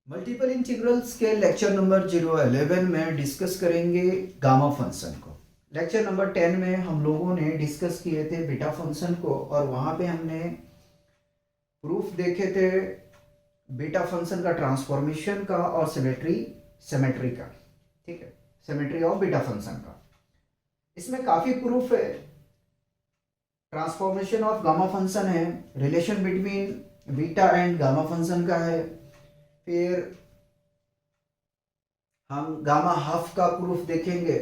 Multiple integrals के lecture number 011 में discuss करेंगे गामा फंक्शन को। लेक्चर नंबर 10 में हम लोगों ने डिस्कस किए थे बीटा फंक्शन को और वहाँ पे हमने प्रूफ देखे थे बीटा फंक्शन का ट्रांसफॉर्मेशन का और सिमेट्री का। ठीक है, सिमेट्री ऑफ बीटा फंक्शन का। इसमें काफ़ी प्रूफ है। ट्रांसफॉर्मेशन ऑफ गामा फंक्शन है, relation between beta and gamma function का है, फिर हम गामा हाफ का प्रूफ देखेंगे।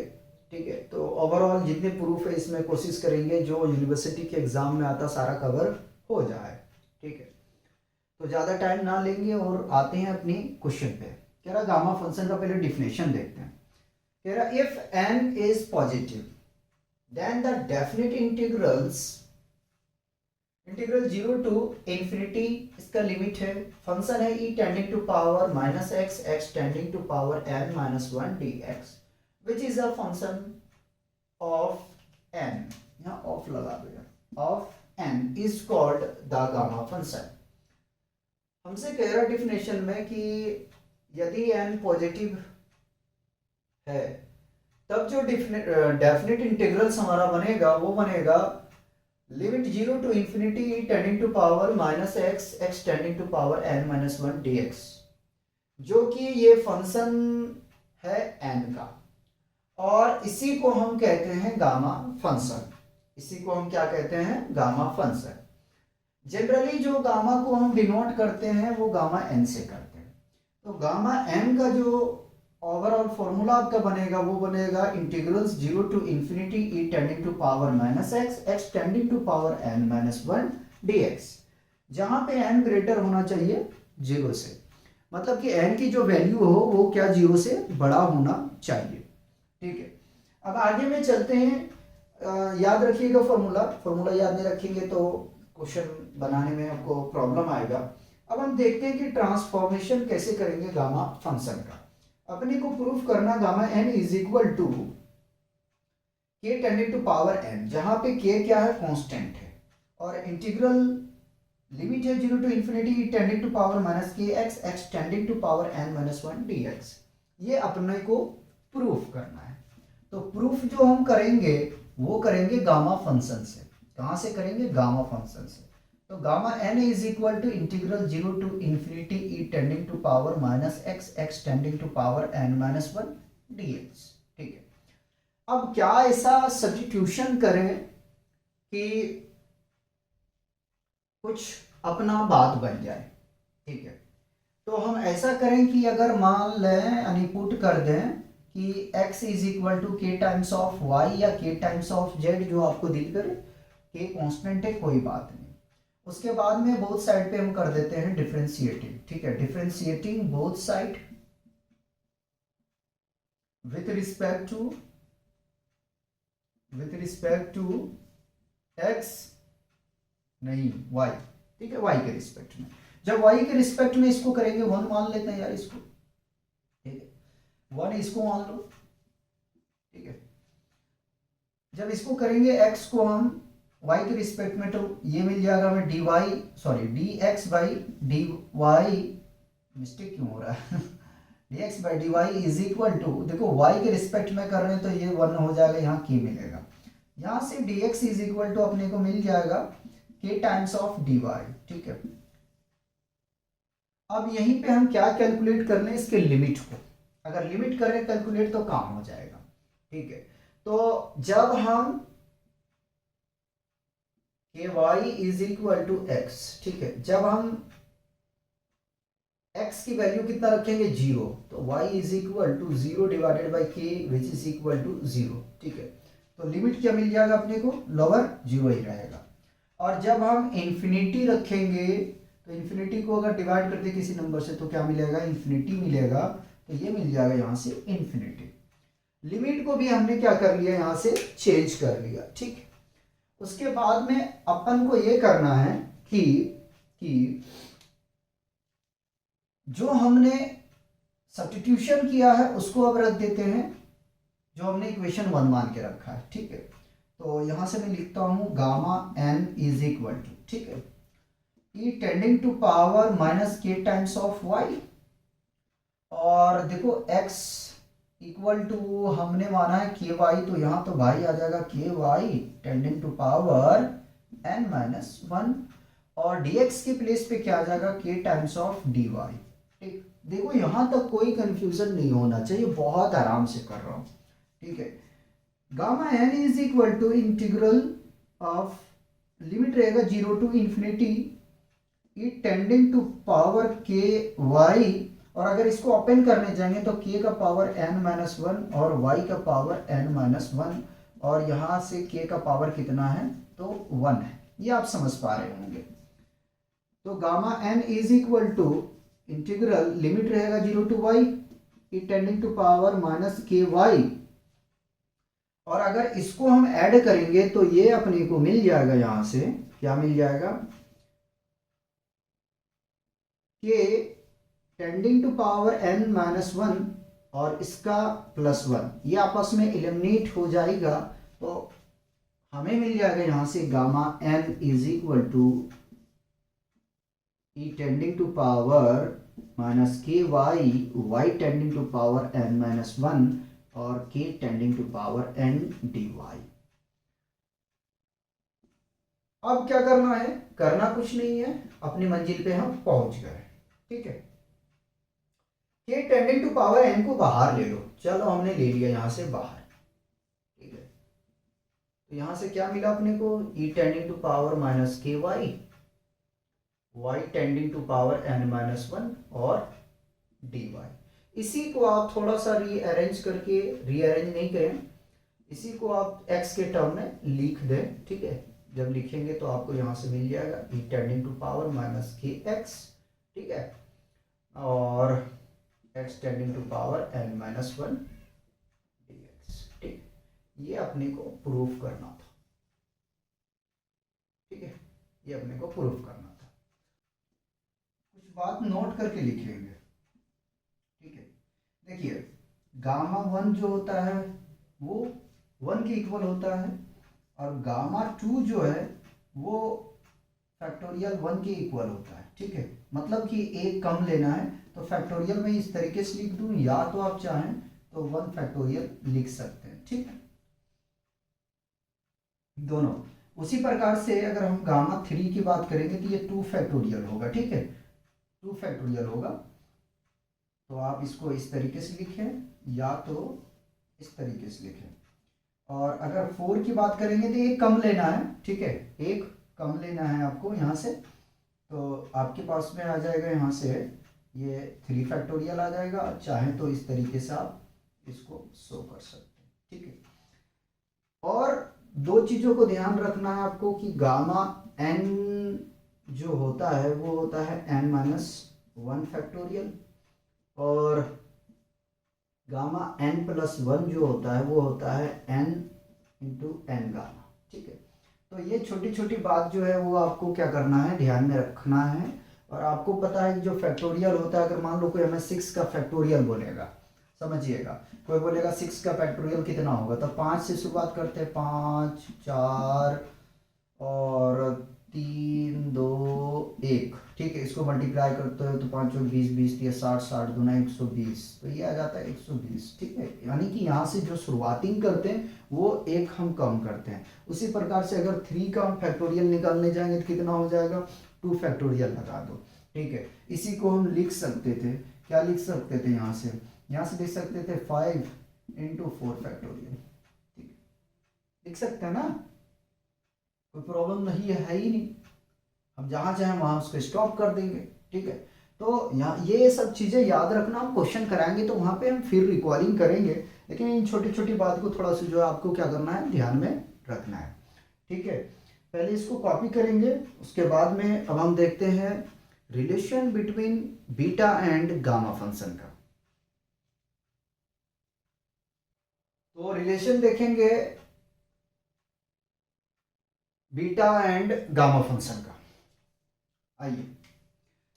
ठीक है, तो ओवरऑल जितने प्रूफ है इसमें कोशिश करेंगे जो यूनिवर्सिटी के एग्जाम में आता सारा कवर हो जाए। ठीक है, तो ज़्यादा टाइम ना लेंगे और आते हैं अपनी क्वेश्चन पे। कह रहा गामा फंक्शन का पहले डिफिनेशन देखते हैं। कह रहा if n is positive then the definite integral 0 to infinity, इसका लिमिट है, फंक्शन है e tending to power minus x, x tending to power n minus one d x, which is a function of n, यहाँ of लगा देगा, of n is called the gamma function. हमसे कह रहा definition में कि यदि n पॉजिटिव है तब जो डेफिनेट इंटीग्रल्स हमारा बनेगा वो बनेगा limit 0 to infinity tending to power minus x, x tending to power n minus one d x, जो कि ये फंक्शन है n का, और इसी को हम कहते हैं गामा फंक्शन। इसी को हम क्या कहते हैं? Gamma function. जनरली जो गामा को हम डिनोट करते हैं वो गामा n से करते हैं। तो गामा n का जो ओवरऑल फॉर्मूला आपका बनेगा वो बनेगा integrals 0 to infinity e tending to power minus x, x tending to power n minus one d x, जहां पे n ग्रेटर होना चाहिए 0 से, मतलब कि n की जो वैल्यू हो वो क्या 0 से बड़ा होना चाहिए। ठीक है, अब आगे में चलते हैं। याद रखिएगा फॉर्मूला याद नहीं रखेंगे तो क्वेश्चन बनाने में आपको प्रॉब्लम आएगा। अब हम देखते हैं कि ट्रांसफॉर्मेशन कैसे करेंगे गामा फंक्शन का। अपने को प्रूफ करना gamma n is equal to k tending to power n, जहां पे k क्या है? कांस्टेंट है, और इंटीग्रल लिमिट है 0 to infinity tending to power minus k x, x tending to power n minus one d x. ये अपने को प्रूफ करना है। तो प्रूफ जो हम करेंगे वो करेंगे गामा फंक्शन से। कहां से करेंगे? गामा फंक्शन से। तो gamma n is equal to integral 0 to infinity e tending to power minus x, x tending to power n minus one d x. ठीक है, अब क्या ऐसा सब्स्टिट्यूशन करें कि कुछ अपना बात बन जाए। ठीक है, तो हम ऐसा करें कि अगर मान लें यानी पुट कर दें कि x इज इक्वल टू के टाइम्स ऑफ y या के टाइम्स ऑफ z, जो आपको दिल करे। के कांस्टेंट है, कोई बात नहीं। उसके बाद में बोथ साइड पे हम कर देते हैं डिफरेंशिएटिंग। ठीक है, differentiating both side with respect to x, नहीं y। ठीक है, y के रिस्पेक्ट में। जब y के रिस्पेक्ट में इसको करेंगे 1 मान लेते हैं यार इसको। ठीक है, 1 इसको मान लो। ठीक है, जब इसको करेंगे x को हम y के रिस्पेक्ट में, तो ये मिल जाएगा हमें dx by d y, mistake क्यों हो रहा है dx by d y is equal to, देखो y के रिस्पेक्ट में कर रहे हैं तो ये 1 हो जाएगा, यहाँ k मिलेगा। यहाँ से dx इज इक्वल टू अपने को मिल जाएगा k टाइम्स ऑफ dy। ठीक है, अब यहीं पे हम क्या कैलकुलेट कर लें? इसके लिमिट को। अगर लिमिट करें कैलकुलेट तो काम हो जाएगा। ठीक है, तो जब हम के y is equal to x, ठीक है, जब हम x की वैल्यू कितना रखेंगे? 0, तो y is equal to 0 divided by k which is equal to 0। ठीक है, तो लिमिट क्या मिल जाएगा अपने को? लोअर 0 ही रहेगा। और जब हम इंफिनिटी रखेंगे तो इंफिनिटी को अगर डिवाइड करते किसी नंबर से तो क्या मिलेगा? इंफिनिटी मिलेगा। तो ये मिल जाएगा यहाँ से इंफिनिटी। लिमिट को भी हमने क्या कर लिया? यहाँ से चेंज कर लिया। ठीक, उसके बाद में अपन को ये करना है कि जो हमने सब्स्टिट्यूशन किया है उसको अब रख देते हैं, जो हमने इक्वेशन 1 मान के रखा है। ठीक है, तो यहां से मैं लिखता हूं gamma n is equal to, ठीक है, e tending to power minus k times of y, और देखो x इक्वल टू हमने माना है के वाई, तो यहाँ तो भाई आ जाएगा k y tending to power n minus one, और dx की प्लेस पे क्या आ जाएगा k टाइम्स ऑफ dy। ठीक, देखो यहाँ तक कोई कंफ्यूजन नहीं होना चाहिए, बहुत आराम से कर रहा हूँ। ठीक है, gamma n is equal to integral of, limit रहेगा 0 to infinity e tending to power k y, और अगर इसको ओपन करने जाएंगे तो k का पावर n माइनस वन और y का पावर n माइनस वन, और यहाँ से k का पावर कितना है तो 1 है, ये आप समझ पा रहे होंगे। तो gamma n is equal to integral, limit रहेगा 0 to y e tending to power minus k y, और अगर इसको हम ऐड करेंगे तो ये अपने को मिल जाएगा, यहां से क्या मिल जाएगा, k tending to power n minus one और इसका प्लस वन, ये आपस में एलिमिनेट हो जाएगा, तो हमें मिल जाएगा यहां से gamma n is equal to e tending to power minus k y tending to power n minus one और k tending to power n dy। अब क्या करना है, करना कुछ नहीं है, अपनी मंजिल पे हम पहुंच गए। ठीक है, k tending to power n को बाहर ले लो, चलो हमने ले लिया यहां से बाहर। ठीक है, तो यहां से क्या मिला अपने को, e tending to power minus k y tending to power n minus one और dy। इसी को आप थोड़ा सा रीअरेंज करके, रीअरेंज नहीं करें, इसी को आप x के टर्म में लिख दें। ठीक है, जब लिखेंगे तो आपको यहां से मिल जाएगा e tending to power minus k x, ठीक है, और x tending to power n minus one dx। ठीक, ये अपने को प्रूफ करना था। ठीक है, ये अपने को प्रूफ करना था, कुछ बात नोट करके लिखेंगे। ठीक है, देखिए गामा वन जो होता है वो वन के इक्वल होता है, और गामा टू जो है वो फैक्टोरियल वन के इक्वल होता है। ठीक है, मतलब कि एक कम लेना है तो फैक्टोरियल में इस तरीके से लिख दूं, या तो आप चाहें तो वन फैक्टोरियल लिख सकते हैं। ठीक है, दोनों उसी प्रकार से अगर हम गामा थ्री की बात करेंगे तो ये टू फैक्टोरियल होगा। ठीक है, टू फैक्टोरियल होगा, तो आप इसको इस तरीके से लिखें या तो इस तरीके से लिखें। और अगर फोर की बात करेंगे तो एक कम लेना है। ठीक है, एक कम लेना है आपको यहाँ से, तो आपके पास में आ जाएगा यहाँ से ये थ्री फैक्टोरियल आ जाएगा, चाहे तो इस तरीके से आप इसको शो कर सकते हैं। ठीक है, और दो चीज़ों को ध्यान रखना है आपको कि गामा n जो होता है वो होता है n माइनस वन फैक्टोरियल, और गामा n प्लस वन जो होता है वो होता है n इंटू एन गामा। ठीक है, तो ये छोटी छोटी बात जो है वो आपको क्या करना है, ध्यान में रखना है। और आपको पता है कि जो फैक्टोरियल होता है, अगर मान लो कोई हमें सिक्स का फैक्टोरियल बोलेगा, समझिएगा, कोई बोलेगा सिक्स का फैक्टोरियल कितना होगा, तो पाँच से शुरुआत करते हैं, पाँच, चार और तीन, दो, एक। ठीक है, इसको मल्टीप्लाई करते हो तो पाँच चौक बीस, बीस तीस साठ, साठ दूना 120, तो ये आ जाता है 120। ठीक है, यानी कि यहाँ से जो शुरुआतिंग करते हैं वो एक हम कम करते हैं। उसी प्रकार से अगर थ्री का हम फैक्टोरियल निकालने जाएंगे तो कितना हो जाएगा, टू फैक्टोरियल लगा दो। ठीक है, इसी को हम लिख सकते थे, क्या लिख सकते थे, यहाँ से लिख सकते थे 5 इंटू फोर फैक्टोरियल। ठीक है, लिख सकते हैं ना, कोई प्रॉब्लम नहीं है ही नहीं, हम जहाँ चाहें वहाँ उसको स्टॉप कर देंगे। ठीक है, तो यहाँ ये सब चीज़ें याद रखना, हम क्वेश्चन कराएंगे तो वहाँ पे हम फिर रिकॉलिंग करेंगे, लेकिन इन छोटी छोटी बात को थोड़ा सा जो है आपको क्या करना है, ध्यान में रखना है। ठीक है, पहले इसको कॉपी करेंगे, उसके बाद में अब हम देखते हैं relation between beta and gamma function का। तो रिलेशन देखेंगे बीटा एंड गामा फंक्शन का। आइए,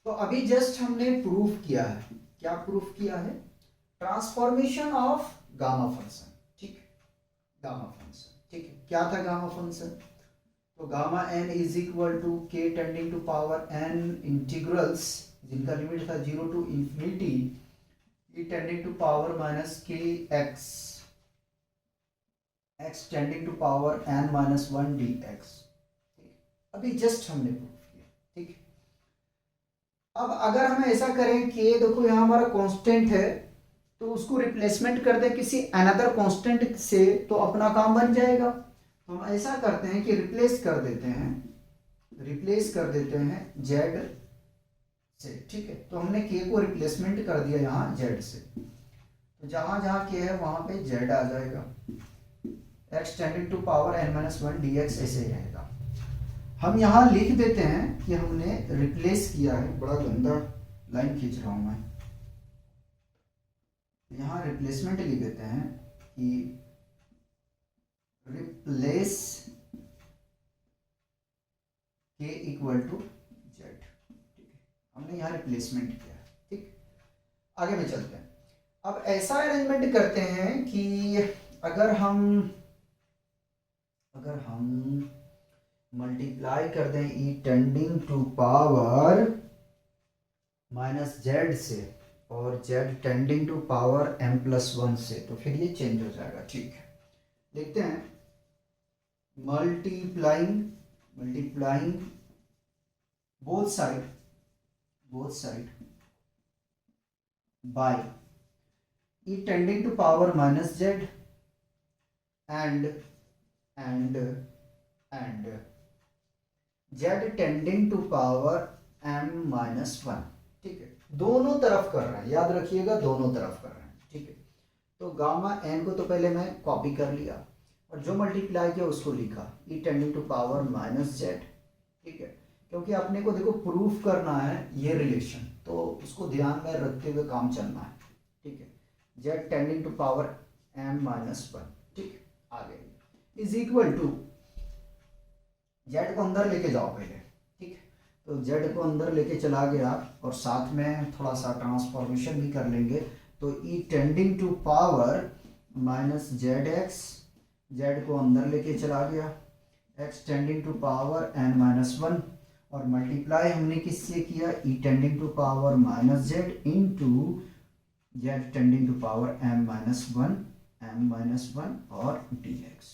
तो अभी जस्ट हमने प्रूफ किया है, क्या प्रूफ किया है, ट्रांसफॉर्मेशन ऑफ गामा फंक्शन। ठीक, गामा फंक्शन, ठीक है, क्या था गामा फंक्शन, तो gamma n is equal to k tending to power n integrals जिनका लिमिट था 0 to infinity e tending to power minus k x x tending to power n minus one d x. अभी just हमने proof किया, ठीक। अब अगर हम ऐसा करें कि देखो यहाँ हमारा कांस्टेंट है, तो उसको रिप्लेसमेंट कर दें किसी अनदर कांस्टेंट से, तो अपना काम बन जाएगा। तो हम ऐसा करते हैं कि रिप्लेस कर देते हैं जेड से, ठीक है। तो हमने के को रिप्लेसमेंट कर दिया यहाँ जेड से, तो जहां जहां के है वहां पे जेड आ जाएगा। X tending to power n minus one d x ऐसे रहेगा। हम यहाँ लिख देते हैं कि हमने रिप्लेस किया है, बड़ा गंदा लाइन खींच रहा हूं मैं, यहाँ रिप्लेसमेंट लिख देते हैं कि रिप्लेस के इक्वल टू जेड, ठीक है। हमने यहाँ रिप्लेसमेंट किया है, ठीक। आगे में चलते हैं। अब ऐसा अरेंजमेंट करते हैं कि अगर हम मल्टीप्लाई कर दें e tending to power minus z से और z tending to power m plus one से, तो फिर ये चेंज हो जाएगा, ठीक है। देखते हैं, multiplying both side by e tending to power minus z and z tending to power m minus one, ठीक है। दोनों तरफ कर रहे हैं, याद रखिएगा दोनों तरफ कर रहे हैं, ठीक है। तो गामा एन को तो पहले मैं कॉपी कर लिया और जो मल्टीप्लाई किया उसको लिखा e tending to power minus z, ठीक है। क्योंकि अपने को देखो प्रूफ करना है ये रिलेशन, तो उसको ध्यान में रखते हुए काम चलना है, ठीक है। Z tending to power m minus one, ठीक है। आगे इज इक्वल टू, जेड को अंदर लेके जाओ पहले, ठीक है। तो जेड को अंदर लेके चला गया और साथ में थोड़ा सा ट्रांसफॉर्मेशन भी कर लेंगे, तो e tending to power minus z x, z को अंदर लेके चला गया, x tending to power n minus one, और मल्टीप्लाई हमने किससे किया, e tending to power minus z into z tending to power m minus one और डी एक्स।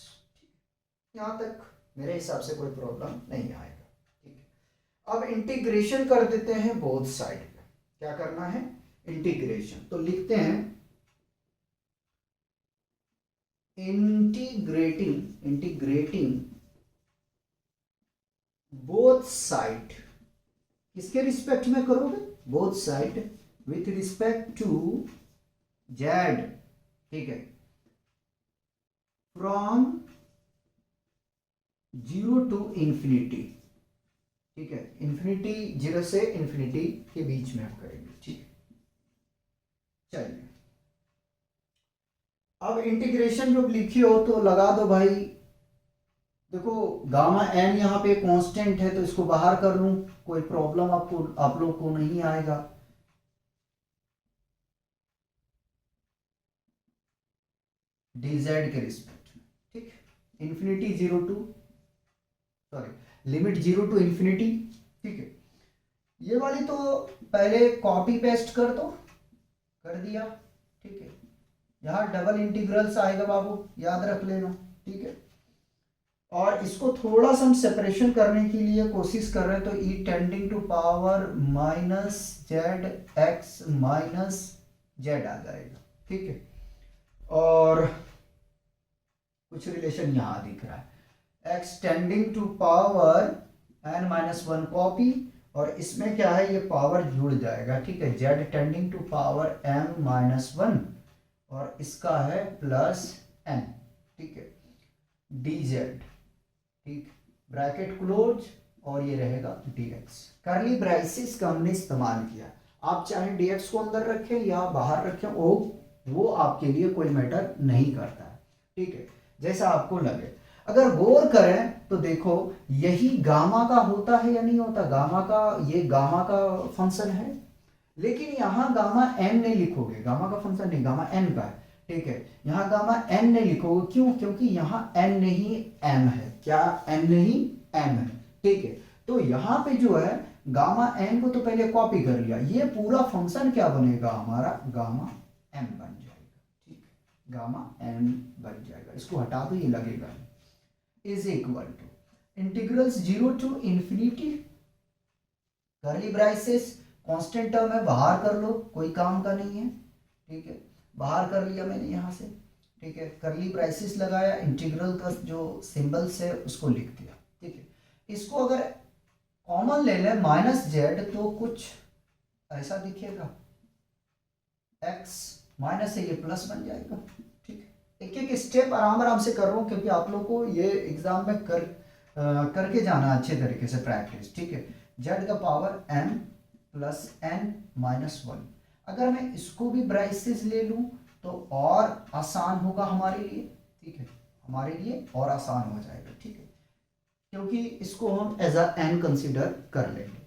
यहाँ तक मेरे हिसाब से कोई प्रॉब्लम नहीं आएगा, ठीक है। अब इंटीग्रेशन कर देते हैं बोथ साइड पे। क्या करना है, इंटीग्रेशन। तो लिखते हैं इंटीग्रेटिंग बोथ साइड, किसके रिस्पेक्ट में करोगे, both side with respect to z, ठीक है, फ्रॉम 0 टू इंफिनिटी, ठीक है। इंफिनिटी 0 से इंफिनिटी के बीच में हम करेंगे, ठीक है। चलिए, अब इंटीग्रेशन जब लिखी हो तो लगा दो भाई। देखो गामा एन यहाँ पे कांस्टेंट है, तो इसको बाहर कर लूं, कोई प्रॉब्लम आप लोग को नहीं आएगा। dz के रिस्पेक्ट में, ठीक। Infinity 0 to limit 0 to infinity, ठीक है। ये वाली तो पहले कॉपी पेस्ट कर दो, कर दिया, ठीक है। यहाँ डबल इंटीग्रल्स आएगा बाबू, याद रख लेना, ठीक है। और इसको थोड़ा सा हम सेपरेशन करने के लिए कोशिश कर रहे हैं, तो e tending to power minus z x minus z आ जाएगा, ठीक है। और कुछ रिलेशन यहाँ दिख रहा है, x tending to power n minus one copy, और इसमें क्या है, ये पावर जुड़ जाएगा, ठीक है। Z tending to power m minus one, और इसका है प्लस एन, ठीक है, डी जेड, ठीक, ब्रैकेट क्लोज, और ये रहेगा dx। करली ब्राइसिस का हमने इस्तेमाल किया, आप चाहे dx को अंदर रखें या बाहर रखें, वो आपके लिए कोई मैटर नहीं करता है, ठीक है, जैसा आपको लगे। अगर गौर करें तो देखो यही गामा का होता है या नहीं होता, ये गामा का फंक्शन है, लेकिन यहाँ गामा एन नहीं लिखोगे, गामा का फंक्शन नहीं, गामा एन का है, ठीक है। यहाँ गामा एन नहीं लिखोगे, क्यों, क्योंकि यहाँ एन नहीं एम है, क्या एन नहीं एम है, ठीक है। तो यहाँ पे जो है गामा एन को तो पहले कॉपी कर लिया, ये पूरा फंक्शन क्या बनेगा हमारा, गामा m बन जाएगा, ठीक है, गामा m बन जाएगा, इसको हटा दो ये लगेगा, is equal to integrals 0 to infinity, curly braces constant term है, बाहर कर लो, कोई काम का नहीं है, ठीक है, बाहर कर लिया मैंने यहाँ से, ठीक है, करली ब्राइसेस लगाया, इंटीग्रल का जो सिंबल्स है उसको लिख दिया, ठीक है। इसको अगर कॉमन ले लें माइनस जेड तो कुछ ऐसा दिखेगा, x माइनस है ये प्लस बन जाएगा, ठीक है। एक एक स्टेप आराम आराम से कर रहा हूँ क्योंकि आप लोग को ये एग्जाम में करके जाना अच्छे तरीके से प्रैक्टिस, ठीक है। z का power m plus n minus 1, अगर मैं इसको भी ब्राइसेस ले लूँ तो और आसान होगा हमारे लिए, ठीक है, हमारे लिए और आसान हो जाएगा, ठीक है, क्योंकि इसको हम एज अ एन कंसिडर कर लेंगे।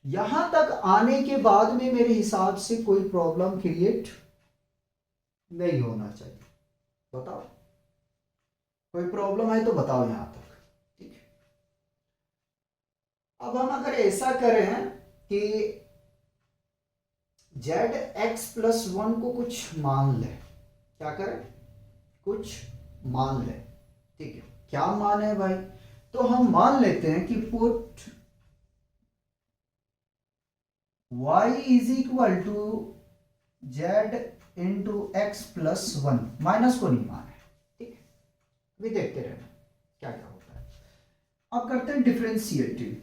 यहां तक आने के बाद में मेरे हिसाब से कोई प्रॉब्लम क्रिएट नहीं होना चाहिए, बताओ कोई प्रॉब्लम है तो बताओ यहां तक, ठीक है। अब हम अगर ऐसा करें कि जेड एक्स प्लस 1 को कुछ मान ले, क्या करें, कुछ मान ले, ठीक है, क्या मान है भाई, तो हम मान लेते हैं कि put y is equal to z into x plus 1, minus को नहीं माना है, ठीक है, भी देखते रहना क्या क्या होता है। अब करते हैं डिफरेंशिएटिंग,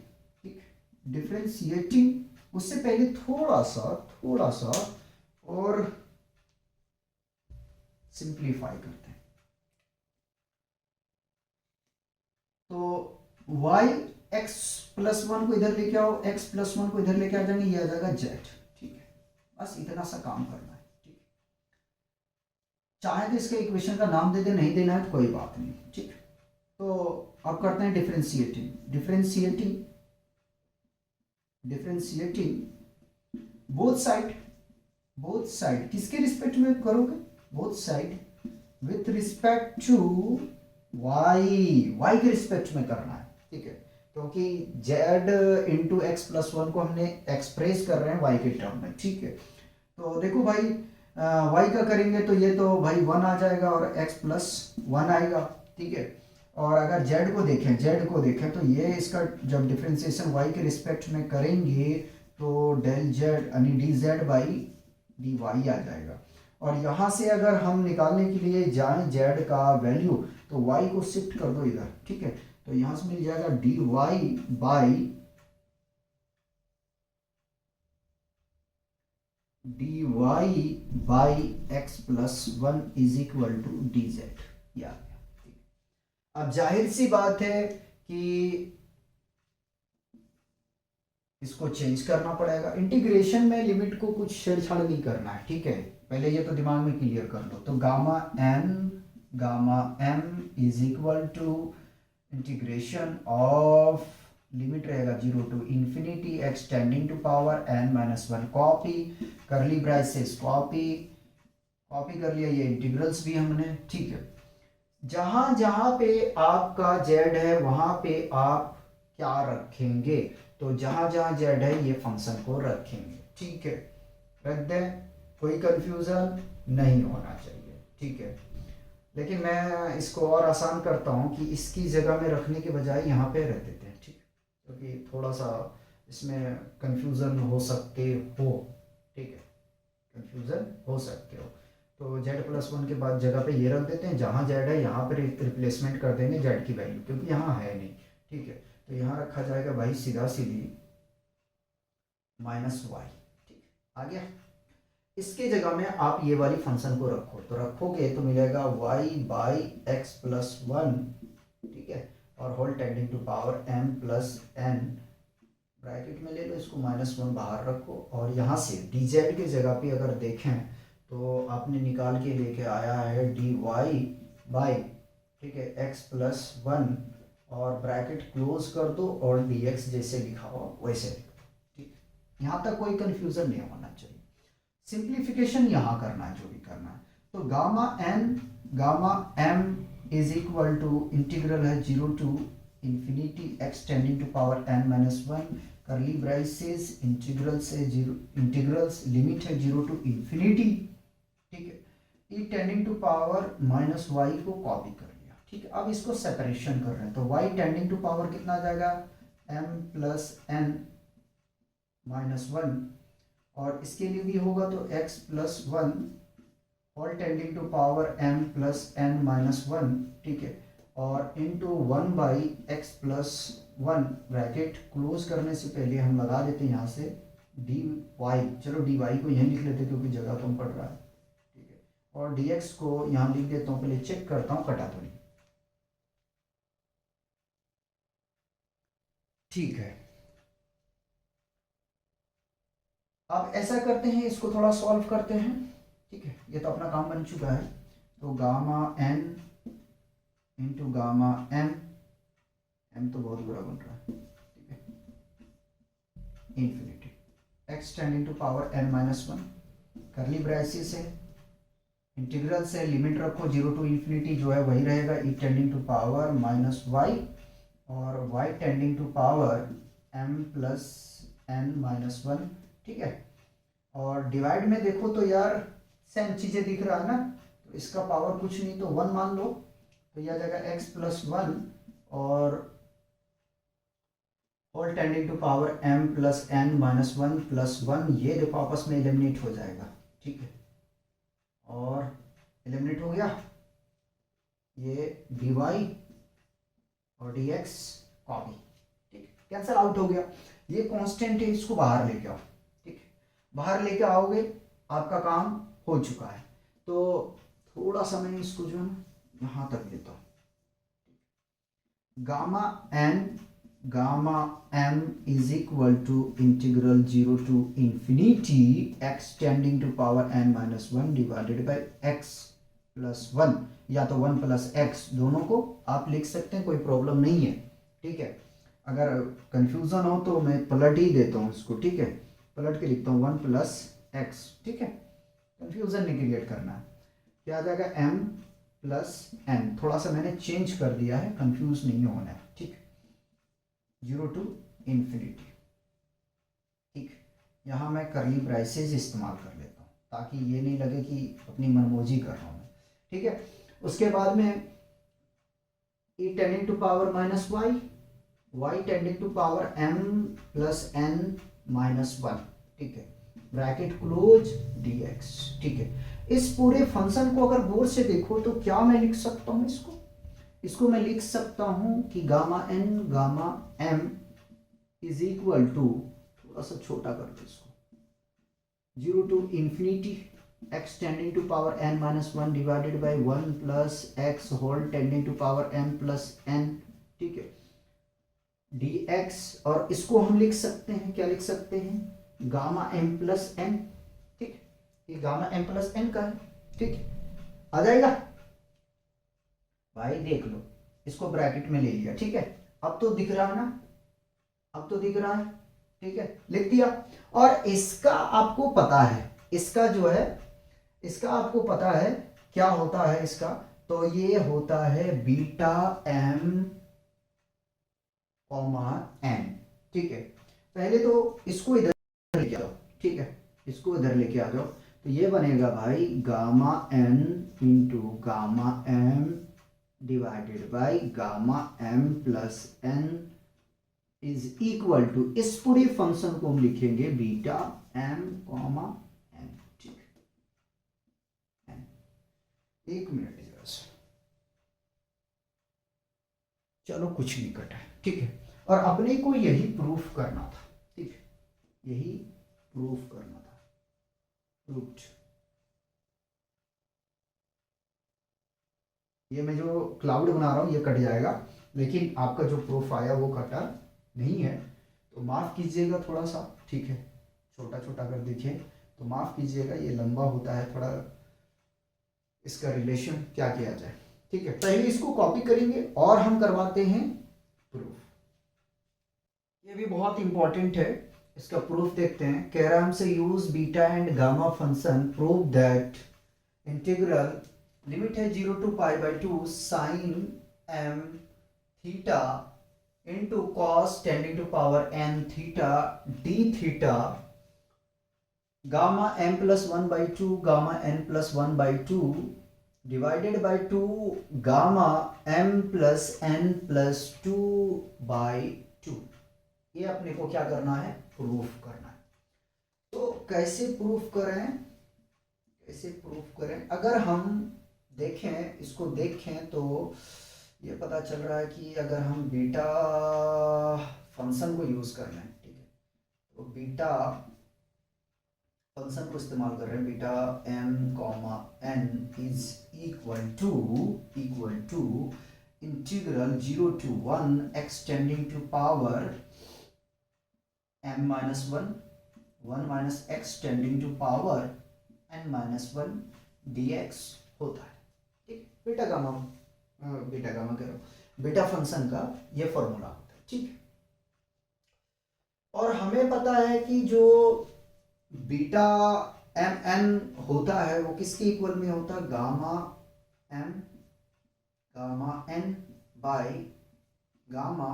ठीक है, डिफरेंशिएटिंग उससे पहले थोड़ा सा और सिंप्लीफाई करते हैं, तो y x प्लस 1 को इधर लेके आओ, x प्लस 1 को इधर लेके आ जाएंगे, ये आ जाएगा z, ठीक है, बस इतना सा काम करना है, ठीक है, चाहे तो इसके इक्वेशन का नाम दे दे, नहीं देना है तो कोई बात नहीं, ठीक है। तो अब करते हैं डिफरेंशिएटिंग बोथ साइड किसके रिस्पेक्ट में करोगे, both side with respect to y के रिस्पेक्ट में करना है, ठीक है, क्योंकि z इंटू एक्स प्लस 1 को हमने एक्सप्रेस कर रहे हैं y के टर्म में, ठीक है। तो देखो भाई y का करेंगे तो ये तो भाई 1 आ जाएगा और x प्लस 1 आएगा, ठीक है, और अगर z को देखें तो ये इसका जब डिफरेंशिएशन y के रिस्पेक्ट में करेंगे तो डेल z यानी d z by d y आ जाएगा, और यहाँ से अगर हम निकालने के लिए जाएं z का वैल्यू तो y को शिफ्ट कर दो इधर, ठीक है, तो यहाँ से मिल जाएगा d y by x plus 1 is equal to d z, ये आ गया, ठीक है। अब जाहिर सी बात है कि इसको चेंज करना पड़ेगा, इंटीग्रेशन में लिमिट को कुछ छेड़छाड़ नहीं करना है, ठीक है, पहले ये तो दिमाग में क्लियर कर लो। तो gamma m is equal to integration of, limit रहेगा 0 to infinity x tending to power n minus 1, copy curly braces, copy कर लिया, ये इंटीग्रल्स भी हमने, ठीक है। जहां जहां पे आपका z है वहां पे आप क्या रखेंगे, तो जहां जहां z है ये फंक्शन को रखेंगे, ठीक है, रख दें, कोई कंफ्यूजन नहीं होना चाहिए, ठीक है। लेकिन मैं इसको और आसान करता हूँ कि इसकी जगह में रखने के बजाय यहाँ पे रख देते हैं, ठीक है, क्योंकि थोड़ा सा इसमें कंफ्यूजन हो सकते हो, ठीक है, कंफ्यूजन हो सकते हो। तो z प्लस 1 के बाद जगह पे ये रख देते हैं, जहाँ z है यहाँ पर रिप्लेसमेंट कर देंगे z की वैल्यू, क्योंकि यहाँ है नहीं, ठीक है, तो यहाँ रखा जाएगा भाई सीधा सीधी माइनस वाई, ठीक, आ गया। इसके जगह में आप ये वाली फंक्शन को रखो, तो रखोगे तो मिलेगा y बाई एक्स प्लस 1, ठीक है, और whole tending to power m plus n, bracket में ले लो, इसको माइनस 1 बाहर रखो, और यहाँ से dz की जगह पे अगर देखें तो आपने निकाल के लेके आया है dy बाई, ठीक है, x प्लस 1, और ब्रैकेट क्लोज कर दो और dx जैसे लिखा हो वैसे लिख दो, ठीक, यहाँ तक कोई कंफ्यूजन नहीं होना चाहिए। सिंप्लीफिकेशन यहाँ करना है जो भी करना है, तो gamma m is equal to integral है 0 to infinity x tending to power n minus 1, curly ब्राइसेस integral से 0, इंटीग्रल्स लिमिट है 0 टू इंफिनिटी, ठीक है, e tending to power minus y को कॉपी कर लिया। ठीक है, अब इसको सेपरेशन कर रहे हैं तो वाई टेंडिंग टू पावर कितना आ जाएगा, m plus n minus one, और इसके लिए भी होगा तो x plus one all tending to power m plus n minus one. ठीक है, और into one by x plus one, bracket close करने से पहले हम लगा देते हैं यहाँ से डी वाई, चलो डी वाई को यहीं लिख लेते क्योंकि जगह कम पड़ रहा है। ठीक है, और डी एक्स को यहाँ लिख देता हूँ, पहले चेक करता हूँ कटा तो नहीं। ठीक है, अब ऐसा करते हैं, इसको थोड़ा सॉल्व करते हैं। ठीक है, ये तो अपना काम बन चुका है, तो gamma n into gamma m, m तो बहुत बड़ा बन रहा है। ठीक है, infinity x tending to power n minus one, curly braces है, इंटीग्रल से लिमिट रखो जीरो टू इंफिनिटी, जो है वही रहेगा, e tending to power minus y और y tending to power m plus n minus one. ठीक है, और डिवाइड में देखो तो यार सेम चीजें दिख रहा है ना, तो इसका पावर कुछ नहीं तो वन मान लो, तो यह जाएगा एक्स प्लस वन और all tending to power m plus n minus one plus one, ये देखो आपस में एलिमिनेट हो जाएगा। ठीक है, और एलिमिनेट हो गया, ये डी वाई और डी एक्स कॉपी, ठीक, कैंसल आउट हो गया। ये कांस्टेंट है, इसको बाहर लेके आओ। ठीक है, बाहर लेके आओगे आपका काम हो चुका है। तो थोड़ा सा मैं इसको जो है ना यहाँ तक लेता हूँ, gamma m is equal to integral zero to infinity x tending to power n minus one divided by x plus one, या तो वन प्लस एक्स, दोनों को आप लिख सकते हैं, कोई प्रॉब्लम नहीं है। ठीक है, अगर कंफ्यूजन हो तो मैं पलट ही देता हूँ इसको। ठीक है, पलट के लिखता हूँ वन प्लस एक्स। ठीक है, कंफ्यूजन नहीं क्रिएट करना है, क्या आ जाएगा एम प्लस एन, थोड़ा सा मैंने चेंज कर दिया है, कंफ्यूज नहीं होना है। ठीक, जीरो टू इंफिनिटी। ठीक, यहाँ मैं करली ब्रेसेस इस्तेमाल कर लेता हूँ ताकि ये नहीं लगे कि अपनी मनमोजी कर रहा हूँ मैं। ठीक है, उसके बाद में e tending to power minus y, y tending to power m plus n minus one. ठीक है, ब्रैकेट क्लोज डी एक्स। ठीक है, इस पूरे फंक्शन को अगर गौर से देखो तो क्या मैं लिख सकता हूँ, इसको मैं लिख सकता हूँ कि gamma n gamma m is equal to, थोड़ा सा छोटा कर दो इसको, zero to infinity x tending to power n minus one divided by one plus x whole tending to power m plus n. ठीक है, डी एक्स, और इसको हम लिख सकते हैं, क्या लिख सकते हैं, गामा एम प्लस एन। ठीक, ये गामा एम प्लस एन का है। ठीक, आ जाएगा भाई, देख लो, इसको ब्रैकेट में ले लिया। ठीक है, अब तो दिख रहा है ना, अब तो दिख रहा है। ठीक है, लिख दिया, और इसका आपको पता है, इसका जो है, इसका आपको पता है क्या होता है इसका, तो ये होता है बीटा एम कॉमा एन। ठीक है, पहले तो इसको इधर लेके आओ। ठीक है, इसको इधर लेके आ जाओ, तो ये बनेगा भाई gamma n into gamma m divided by gamma m plus n is equal to, इस पूरे फंक्शन को हम लिखेंगे बीटा एम कॉमा एन। ठीक, एन, एक मिनट जरा सा, चलो कुछ नहीं कटा है। ठीक है, और अपने को यही प्रूफ करना था। ठीक, यही प्रूफ करना था, प्रूफ्ड। ये मैं जो क्लाउड बना रहा हूँ ये कट जाएगा, लेकिन आपका जो प्रूफ आया वो कटा नहीं है, तो माफ़ कीजिएगा थोड़ा सा। ठीक है, छोटा छोटा कर दीजिए, तो माफ़ कीजिएगा, ये लंबा होता है थोड़ा, इसका रिलेशन क्या किया जाए। ठीक है, पहले इसको कॉपी करेंगे और हम करवाते हैं प्रूफ। ये भी बहुत इंपॉर्टेंट है, इसका प्रूफ देखते हैं। कह रहा है हमसे use beta and gamma function prove that integral, limit है zero to pi by two sine m theta into cos tending to power n theta d theta gamma m plus 1/2 gamma n plus 1/2 divided by 2 gamma m plus n plus 2/2। ये अपने को क्या करना है, proof करना है। तो कैसे प्रूफ करें, कैसे प्रूफ करें? अगर हम देखें, इसको देखें तो ये पता चल रहा है कि अगर हम बीटा फंक्शन को यूज कर लें, ठीक है, तो बीटा फंक्शन को इस्तेमाल कर रहे हैं, beta m comma n is equal to integral 0 to 1 x tending to power m minus 1 minus x tending to power n minus 1 dx होता है। ठीक, बीटा गामा करो, बीटा फंक्शन का ये फॉर्मूला होता है। ठीक, और हमें पता है कि जो बीटा एम एन होता है वो किसके इक्वल में होता है, gamma n by gamma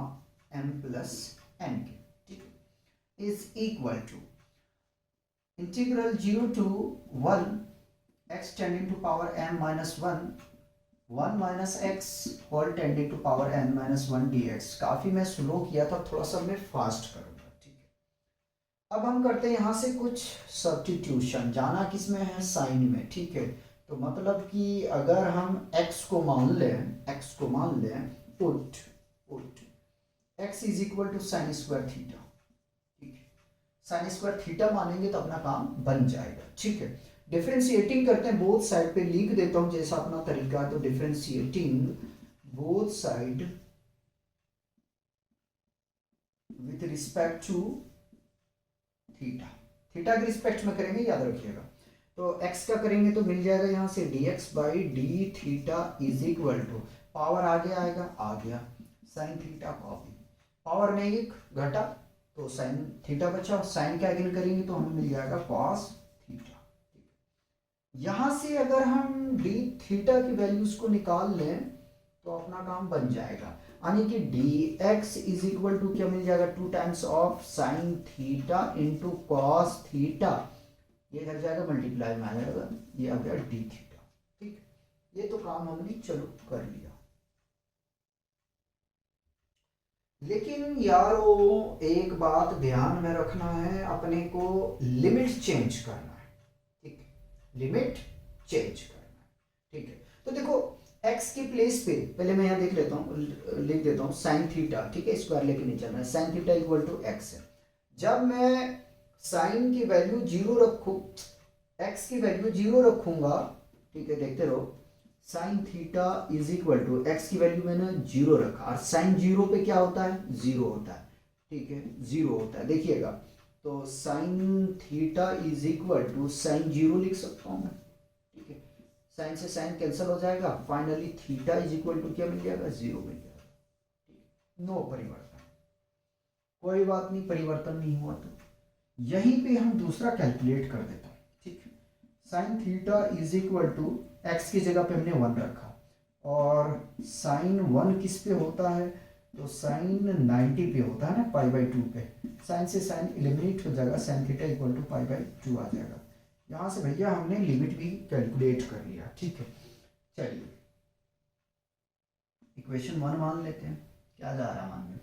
m plus n के। ठीक, is equal to integral 0 to 1 x tending to power m minus 1 minus x whole tending to power n minus 1 dx। काफी मैं स्लो किया था, थोड़ा सा मैं फास्ट करूंगा। ठीक है, अब हम करते हैं यहाँ से कुछ सब्स्टिट्यूशन। जाना किस में है, साइन में। ठीक है, तो मतलब कि अगर हम x को मान लें put x is equal to sine square theta. ठीक है, साइन स्क्वायर थीटा मानेंगे तो अपना काम बन जाएगा। ठीक है, डिफरेंशिएटिंग करते हैं, बोथ साइड पे लिख देता हूं जैसा अपना तरीका है। तो differentiating both side with respect to theta, theta के रिस्पेक्ट में करेंगे, याद रखिएगा। तो x का करेंगे तो मिल जाएगा यहाँ से dx by d theta is equal to, power आगे आएगा, आ गया साइन थीटा कॉपी, पावर में एक घटा तो साइन थीटा बचा, साइन कैंसिल करेंगे तो हमें मिल जाएगा कॉस थीटा। यहां से अगर हम डी थीटा की वैल्यूज को निकाल लें तो अपना काम बन जाएगा, यानी कि d x is equal to क्या मिल जाएगा, 2 times of sine theta into cos theta. ये लग जाएगा मल्टीप्लाई में आ जाएगा, ये आ गया डी थीटा। ठीक, ये तो काम हमने चलो कर लिया। लेकिन यारो एक बात ध्यान में रखना है, अपने को लिमिट चेंज करना है। ठीक, लिमिट चेंज करना है। ठीक है, तो देखो x की प्लेस पे पहले मैं यहाँ देख लेता हूँ, लिख देता हूँ साइन थीटा। ठीक है, स्क्वायर लेके नहीं चलना है, sine theta equal to x है। जब मैं साइन की वैल्यू 0 रखूँ, x की वैल्यू 0 रखूंगा, ठीक है, देखते रहो, sine theta is equal to x की वैल्यू मैंने 0 रखा, और साइन 0 पे क्या होता है, 0 होता है। ठीक है, 0 होता है, देखिएगा। तो sine theta is equal to sine 0 लिख सकता हूँ मैं। ठीक है, साइन से साइन कैंसिल हो जाएगा, finally theta is equal to क्या मिल जाएगा, 0 मिल जाएगा। नो परिवर्तन, कोई बात नहीं, परिवर्तन नहीं हुआ तो यहीं पे हम दूसरा कैलकुलेट कर देता हूँ। ठीक है, sine theta is equal to x की जगह पे हमने 1 रखा, और साइन 1 किस पे होता है, तो साइन 90 पे होता है ना, पाई बाई 2 पे। साइन से साइन एलिमिनेट हो जाएगा, sine theta equal to pi by 2 आ जाएगा। यहाँ से भैया हमने लिमिट भी कैलकुलेट कर लिया। ठीक है, चलिए इक्वेशन 1 मान लेते हैं, क्या जा रहा है मान में,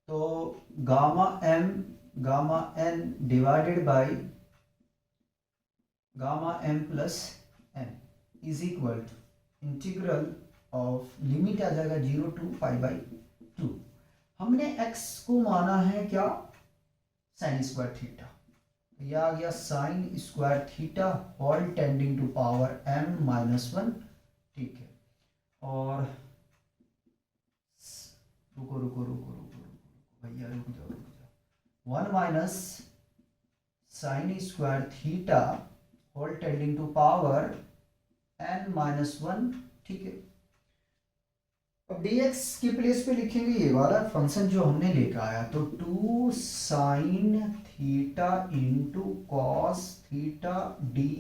तो gamma n divided by gamma m plus n is equal to integral of, limit आ जाएगा 0 to पाई बाई 2। हमने x को माना है क्या, साइन स्क्वायर थीटा, यह आ गया sine square theta whole tending to power m minus 1। ठीक है, और रुको भैया, रुक जाओ, 1 minus sine square theta whole tending to power n minus 1। ठीक है, अब dx की प्लेस पे लिखेंगे ये वाला फंक्शन जो हमने लेकर आया, तो 2 sine theta into cos theta d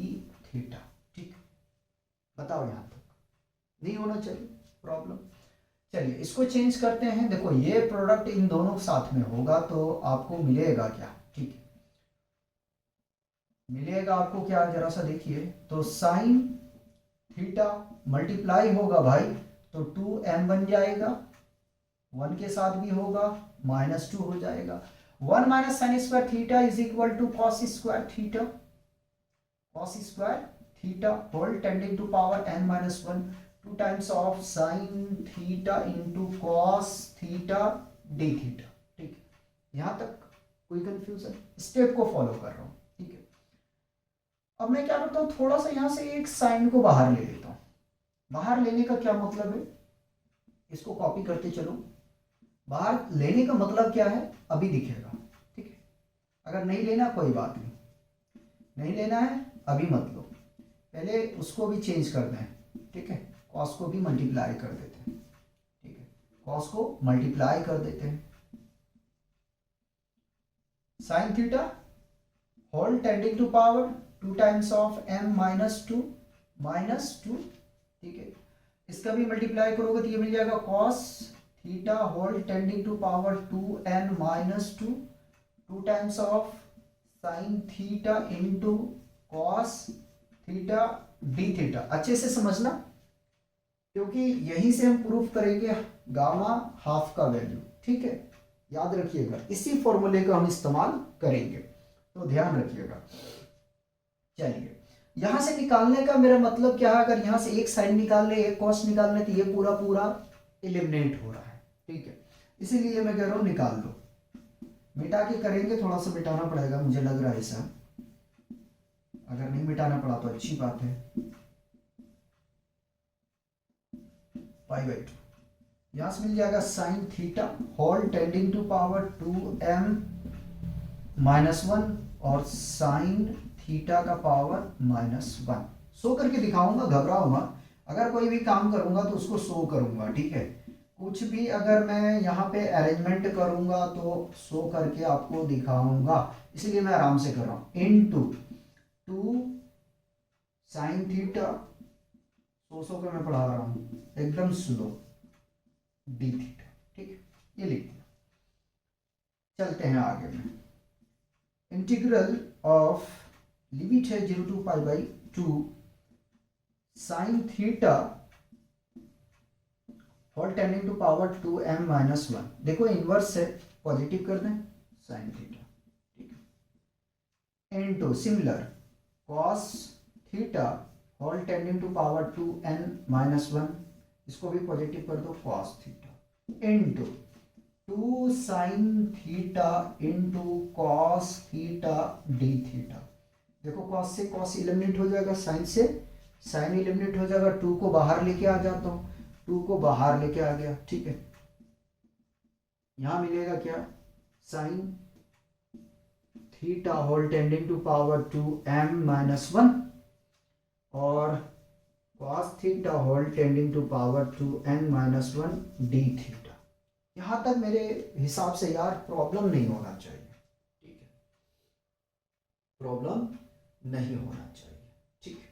theta. ठीक, बताओ यहां तक नहीं होना चाहिए प्रॉब्लम। चलिए इसको चेंज करते हैं, देखो ये प्रोडक्ट इन दोनों साथ में होगा तो आपको मिलेगा क्या। ठीक है, मिलेगा आपको क्या, जरा सा देखिए, तो साइन थीटा मल्टीप्लाई होगा भाई, तो 2m बन जाएगा, 1 के साथ भी होगा, -2 हो जाएगा। 1 minus sine square theta is equal to cos square theta, cos square theta whole tending to power n minus 1, 2 times of sin theta into cos theta d theta। ठीक है, यहां तक कोई कंफ्यूजन? स्टेप को फॉलो कर रहा हूं, ठीक है। अब मैं क्या करता हूं, थोड़ा सा यहां से एक साइन को बाहर ले लेता हूं। बाहर लेने का क्या मतलब है, इसको कॉपी करते चलो। बाहर लेने का मतलब क्या है अभी दिखेगा, ठीक है। अगर नहीं लेना कोई बात नहीं, नहीं लेना है अभी मत लो, पहले उसको भी चेंज कर दें, ठीक है। कॉस को भी मल्टीप्लाई कर देते हैं, ठीक है, कॉस को मल्टीप्लाई कर देते हैं। Sine theta whole tending to power 2 times of m -2, ठीक है। इसका भी मल्टीप्लाई करोगे तो ये मिल जाएगा cos theta whole tending to power 2n -2, 2 times of sine theta into cos theta d theta. अच्छे से समझना, क्योंकि यहीं से हम प्रूफ करेंगे गामा हाफ का वैल्यू, ठीक है। याद रखिएगा, इसी फॉर्मूले का हम इस्तेमाल करेंगे, तो ध्यान रखिएगा। चलिए, यहां से निकालने का मेरा मतलब क्या है, अगर यहां से एक साइन निकालने एक कॉस निकालने तो ये पूरा पूरा एलिमिनेट हो रहा है, ठीक है। इसीलिए मैं कह रहा हूं निकाल लो। मिटा के करेंगे, थोड़ा सा मिटाना पड़ेगा मुझे लग रहा है ऐसा, अगर नहीं मिटाना पड़ा तो अच्छी बात है। π/2 यहां से मिल जाएगा sine theta whole tending to power 2m -1 और साइन थीटा का पावर -1। शो करके दिखाऊंगा, घबराऊंगा, अगर कोई भी काम करूंगा तो उसको शो करूंगा, ठीक है। कुछ भी अगर मैं यहाँ पे अरेंजमेंट करूंगा तो शो करके आपको दिखाऊंगा, इसलिए मैं आराम से कर रहा हूं। इनटू 2 साइन थीटा, सो के मैं पढ़ा रहा हूं एकदम स्लो, डी थीटा, ठीक है, ये लिख दिया। चलते हैं आगे में। इंटीग्रल ऑफ लिमिट है 0 to π/2 sine theta whole tending to power 2m -1। देखो इनवर्स है, पॉजिटिव कर दें, साइन थीटा, ठीक है, into similar cos theta whole tending to power 2n -1, इसको भी पॉजिटिव कर दो, cos theta into 2 sine theta into cos theta d theta. देखो कॉस से कॉस एलिमिनेट हो जाएगा, साइन से साइन एलिमिनेट हो जाएगा, 2 को बाहर लेके आ जाता हूं, 2 को बाहर लेके आ गया, ठीक है। यहां मिलेगा क्या, sine theta whole tending to power 2m -1 और cos theta whole tending to power 2n -1 d theta. यहां तक मेरे हिसाब से यार प्रॉब्लम नहीं होना चाहिए, ठीक है, प्रॉब्लम नहीं होना चाहिए, ठीक है।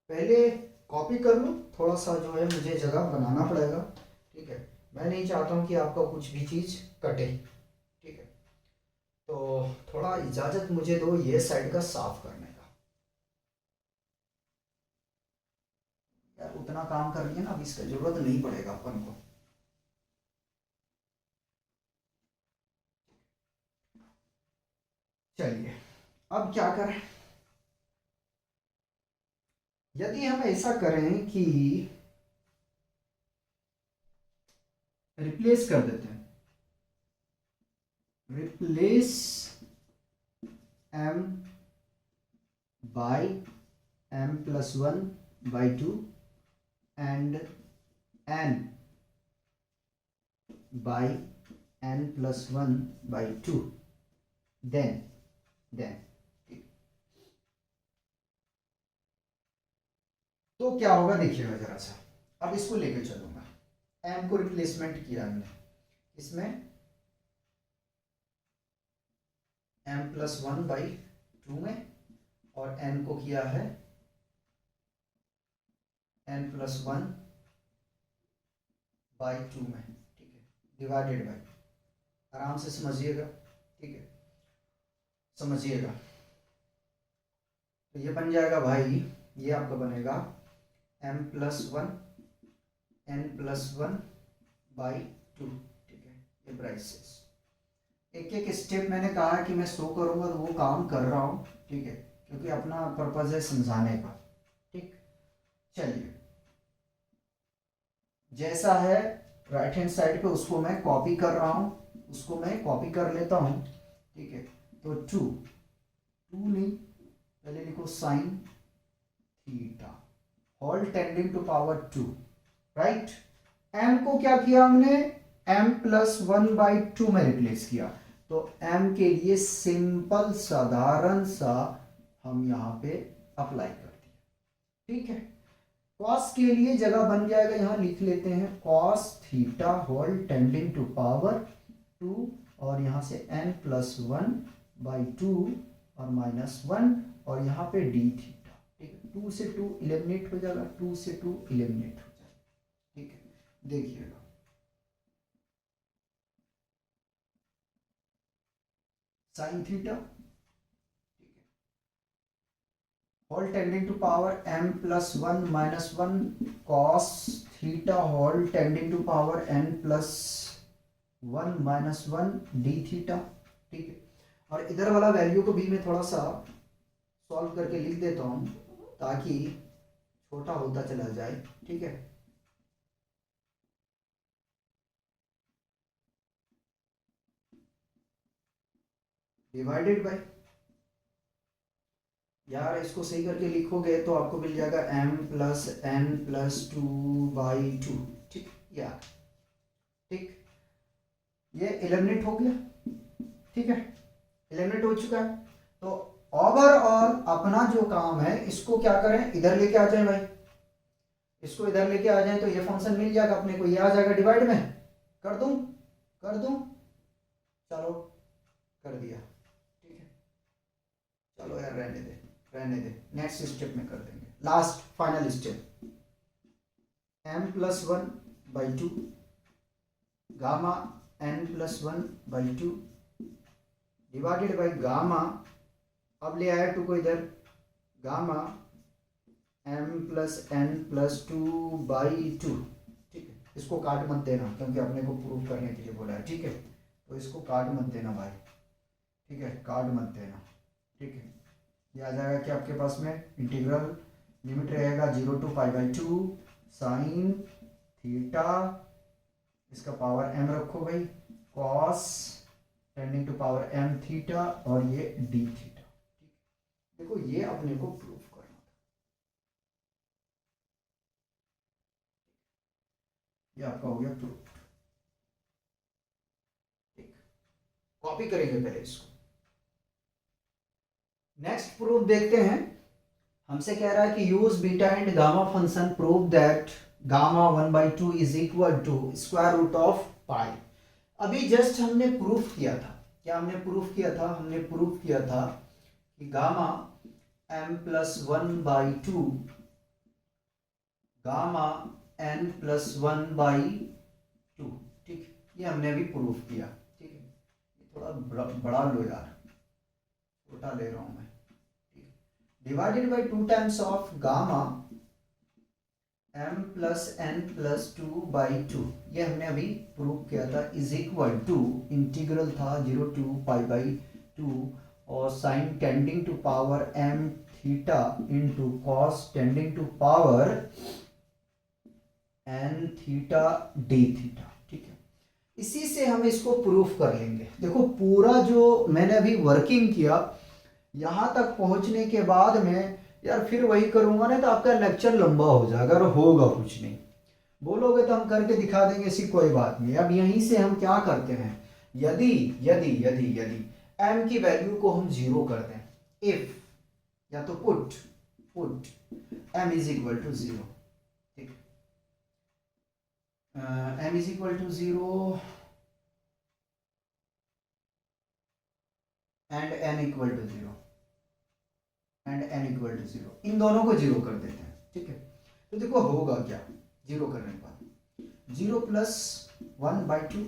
पहले कॉपी कर लूं, थोड़ा सा जो है मुझे जगह बनाना पड़ेगा, ठीक है। मैं नहीं चाहता हूं कि आपका कुछ भी चीज कटे, ठीक है। तो थोड़ा इजाजत मुझे दो ये साइड का साफ करने का। यार उतना काम कर लिया ना, अब इसका जरूरत नहीं पड़ेगा अपन को। चलिए, अब क्या करें, यदि हम ऐसा करें कि रिप्लेस कर देते हैं, replace m by m+1/2 and n by n+1/2, then तो क्या होगा देखिएगा जरा सा। अब इसको लेके चलूंगा, m को रिप्लेसमेंट किया हमने इसमें m+1/2 में, और n को किया है n+1/2 में, ठीक है, डिवाइडेड बाय, आराम से समझिएगा, ठीक है, समझिएगा। तो ये बन जाएगा भाई, ये आपका बनेगा m+1 n+1 बाई 2। ठीक है, ये ब्राइसेस एक एक स्टेप मैंने कहा कि मैं शो करूंगा तो वो काम कर रहा हूँ। ठीक है, क्योंकि अपना पर्पज है समझाने का। ठीक, चलिए जैसा है राइट हैंड साइड पे उसको मैं कॉपी कर रहा हूँ, उसको मैं कॉपी कर लेता हूँ। ठीक है, तो टू नहीं, पहले लिखो sine theta whole tending to power 2, right. m को क्या किया हमने, m+1/2 में रिप्लेस किया। तो m के लिए सिंपल साधारण सा हम यहाँ पे अप्लाई कर दिया। ठीक है, कॉस के लिए जगह बन जाएगा, यहां लिख लेते हैं cos theta whole tending to power 2, और यहां से n+1/2 और -1, और यहाँ पे d थीटा। ठीक है, 2 से 2 इलिमिनेट हो जाएगा, 2 से 2 इलिमिनेट हो जाएगा। ठीक है, देखिएगा sine theta whole tending to power m+1 -1 cos theta whole tending to power n+1 -1 d theta. ठीक है, और इधर वाला वैल्यू को भी मैं थोड़ा सा सॉल्व करके लिख देता हूं ताकि छोटा होता चला जाए। ठीक है, डिवाइडेड बाय, यार इसको सही करके लिखोगे तो आपको मिल जाएगा m+n+2/2। ठीक यार, ठीक, ये एलिमिनेट हो गया। ठीक है, एलिमिनेट हो चुका है। तो ओवरऑल अपना जो काम है इसको क्या करें, इधर लेके आ जाए भाई, इसको इधर लेके आ जाए तो ये फंक्शन मिल जाएगा अपने को, ये आ जाएगा डिवाइड में। कर दूं, चलो कर दिया। ठीक है, चलो यार रहने दे, नेक्स्ट स्टेप में कर देंगे, last final step. m+1/2 gamma n+1/2 divided by gamma, अब ले आया 2 को इधर, गामा m+n+2/2। ठीक है, इसको काट मत देना क्योंकि अपने को प्रूव करने के लिए बोला है। ठीक है, तो इसको काट मत देना भाई। ठीक है, काट मत देना। ठीक है, ये आ जाएगा कि आपके पास में इंटीग्रल लिमिट रहेगा 0 to π/2 साइन थीटा, इसका पावर m रखो भाई, cos tending to power m theta, और ये d थीटा। देखो ये अपने को प्रूव करना था, ये आपका हो गया प्रूफ। ठीक, कॉपी करेंगे पहले इसको, नेक्स्ट प्रूफ देखते हैं। हमसे कह रहा है कि use beta and gamma function prove that gamma 1/2 is equal to square root of pi. अभी जस्ट हमने प्रूफ किया था, क्या हमने प्रूफ किया था, हमने प्रूफ किया था कि गामा m+1/2 गामा n+1/2। ठीक, ये हमने अभी प्रूफ किया। ठीक है, ये थोड़ा बड़ा लो यार, छोटा ले रहा हूं मैं। Divided by 2 times of gamma m+n+2/2, ये हमने अभी प्रूव किया था, इज इक्वल टू इंटीग्रल था 0 to π/2 और sine tending to power m theta into cos tending to power n theta d theta. ठीक है, इसी से हम इसको प्रूफ कर लेंगे। देखो पूरा जो मैंने अभी वर्किंग किया यहां तक पहुंचने के बाद में यार फिर वही करूंगा ना तो आपका लेक्चर लंबा हो जाएगा और होगा कुछ नहीं। बोलोगे तो हम करके दिखा देंगे, ऐसी कोई बात नहीं। अब यहीं से हम क्या करते हैं, यदि यदि यदि यदि m की वैल्यू को हम 0 कर दें, इफ या तो put m is equal to 0। ठीक, m is equal to 0 and n equal to 0 and n equal to 0, इन दोनों को 0 कर देते हैं। ठीक है, तो देखो होगा क्या, 0 करने के बाद 0+1/2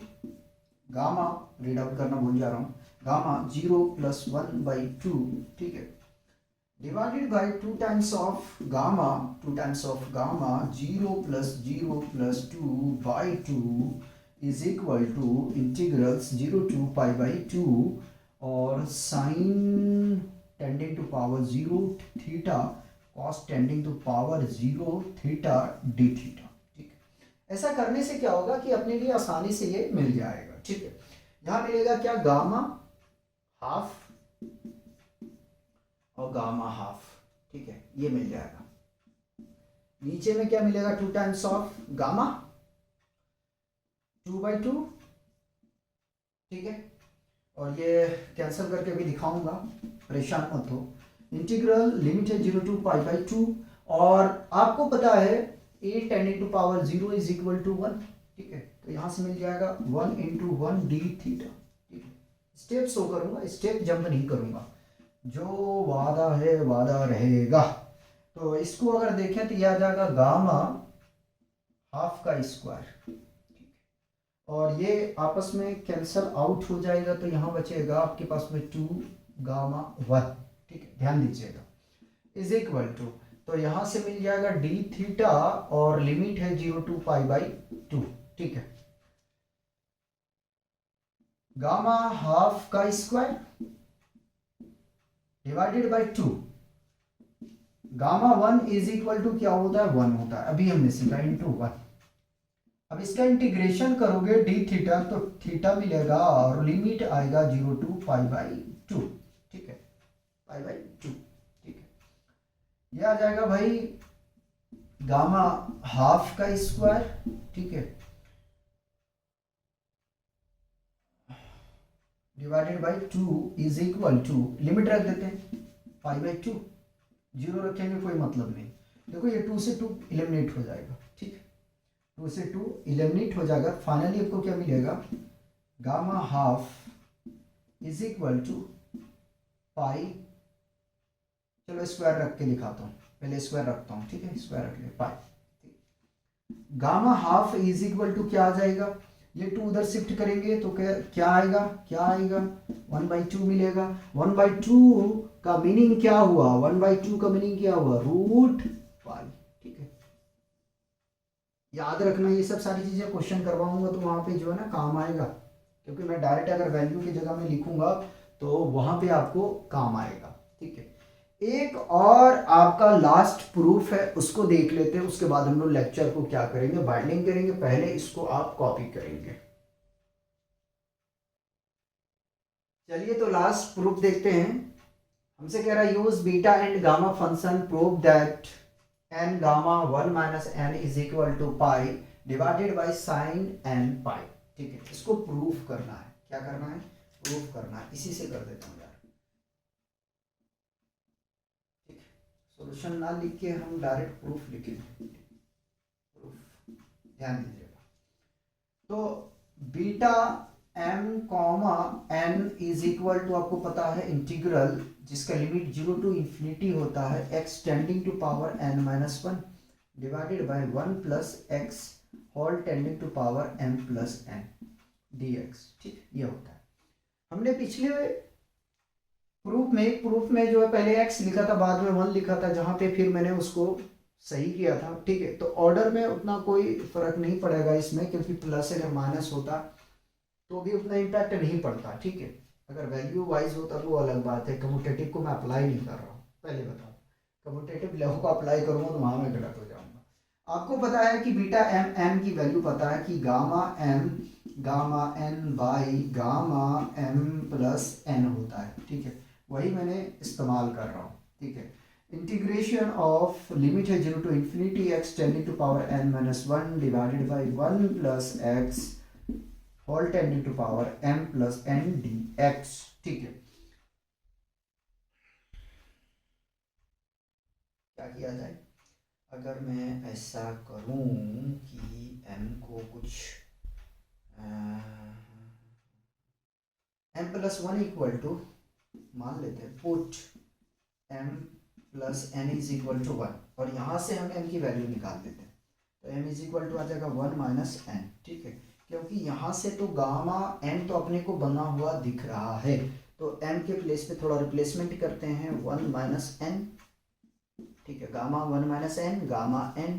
गामा, रीड आउट करना भूल जा रहा हूं, गामा 0+1/2। ठीक है, divided by 2 times of gamma, 2 times of gamma, 0 plus 0 plus 2 by 2 is equal to integrals 0 to pi by 2 और sin tending to power 0 theta cos tending to power 0 theta d theta. ठीक है, ऐसा करने से क्या होगा कि अपने लिए आसानी से ये मिल जाएगा। ठीक है, यहां मिलेगा क्या, गामा हाफ और गामा हाफ। ठीक है, ये मिल जाएगा। नीचे में क्या मिलेगा, 2 टाइम्स ऑफ गामा 2/2। ठीक है, और ये कैंसिल करके भी दिखाऊंगा, परेशान मत हो। इंटीग्रल लिमिट है 0 टू पाई बाई 2 और आपको पता है a tending to power 0 is equal to 1। ठीक है, तो यहां से मिल जाएगा 1 इंटू 1 डी थीटा। ठीक है, स्टेप शो करूंगा, स्टेप जंप नहीं करूंगा, जो वादा है वादा रहेगा। तो इसको अगर देखें तो यह आ जाएगा गामा हाफ का स्क्वायर और ये आपस में कैंसल आउट हो जाएगा, तो यहां बचेगा आपके पास में 2 गामा 1। ठीक है, ध्यान दीजिएगा, इज इक्वल टू, तो यहां से मिल जाएगा डी थीटा और लिमिट है 0 टू पाई बाई 2। ठीक है, गामा हाफ का square divided by 2, gamma 1 is equal to क्या होता है, 1 होता है, अभी हमने सीखा, इंटू 1। अब इसका इंटीग्रेशन करोगे डी थीटा तो थीटा मिलेगा और लिमिट आएगा 0 टू पाई बाई 2। ठीक है, पाई बाई 2। ठीक है, ये आ जाएगा भाई गामा हाफ का स्क्वायर। ठीक है, divided by 2 is equal to, limit रख देते हैं पाई बाई 2, 0 रखेंगे कोई मतलब नहीं। देखो ये 2 से 2 एलिमिनेट हो जाएगा। ठीक है, 2 से 2 एलिमिनेट हो जाएगा। फाइनली आपको क्या मिलेगा, gamma half is equal to pi, चलो स्क्वायर रख के दिखाता हूँ, पहले स्क्वायर रखता हूँ। ठीक है, स्क्वायर रख ले pi, gamma half is equal to क्या आ जाएगा, ये 2 उधर शिफ्ट करेंगे तो क्या आएगा, क्या आएगा 1/2 मिलेगा। 1/2 का मीनिंग क्या हुआ, 1/2 का मीनिंग क्या हुआ, रूट पाई। ठीक है, याद रखना, ये सब सारी चीजें क्वेश्चन करवाऊंगा तो वहां पे जो है ना काम आएगा, क्योंकि मैं डायरेक्ट अगर वैल्यू की जगह में लिखूंगा तो वहां पे आपको काम आएगा। ठीक है, एक और आपका लास्ट प्रूफ है, उसको देख लेते हैं, उसके बाद हम लोग लेक्चर को क्या करेंगे, बाइंडिंग करेंगे। पहले इसको आप कॉपी करेंगे। चलिए, तो लास्ट प्रूफ देखते हैं। हमसे कह रहा है use beta and gamma function prove that n gamma 1 minus n is equal to pi divided by sine n pi. ठीक है, इसको प्रूफ करना है। क्या करना है, प्रूफ करना है। इसी से कर देता हूँ यार, सॉल्यूशन ना लिख के हम डायरेक्ट प्रूफ लिखेंगे। प्रूफ, ध्यान दीजिएगा। तो beta m comma n is equal to, आपको पता है इंटीग्रल जिसका लिमिट 0 टू इंफिनिटी होता है x tending to power n minus 1 divided by 1 plus x whole tending to power m plus n dx। ठीक, ये होता है। हमने पिछले प्रूफ में जो है पहले x लिखा था, बाद में 1 लिखा था, जहां पे फिर मैंने उसको सही किया था। ठीक है, तो ऑर्डर में उतना कोई फर्क नहीं पड़ेगा इसमें, क्योंकि प्लस अगर माइनस होता तो भी उतना इम्पैक्ट नहीं पड़ता। ठीक है, अगर वैल्यू वाइज होता तो वो अलग बात है। कम्यूटेटिव को मैं अप्लाई नहीं कर रहा हूँ, पहले बताओ, कम्यूटेटिव लेवल को अप्लाई करूँगा तो वहाँ मैं गलत हो जाऊँगा। आपको पता है कि बीटा m की वैल्यू पता है कि gamma n by gamma m plus n होता है। ठीक है, वही मैंने इस्तेमाल कर रहा हूँ। ठीक है, इंटीग्रेशन ऑफ लिमिट है 0 to infinity x tending to power n minus 1 divided by 1 plus x whole tending to power m plus n dx। ठीक है, क्या किया जाए, अगर मैं ऐसा करूं कि m को कुछ m प्लस 1 इक्वल टू मान लेते हैं, put m plus n is equal to 1 और यहाँ से हम m की वैल्यू निकाल देते हैं, तो m इज इक्वल टू आ जाएगा 1 माइनस n। ठीक है, क्योंकि यहाँ से तो गामा n तो अपने को बना हुआ दिख रहा है, तो m के प्लेस पे थोड़ा रिप्लेसमेंट करते हैं, 1 माइनस n, ठीक है, gamma 1 minus n, gamma n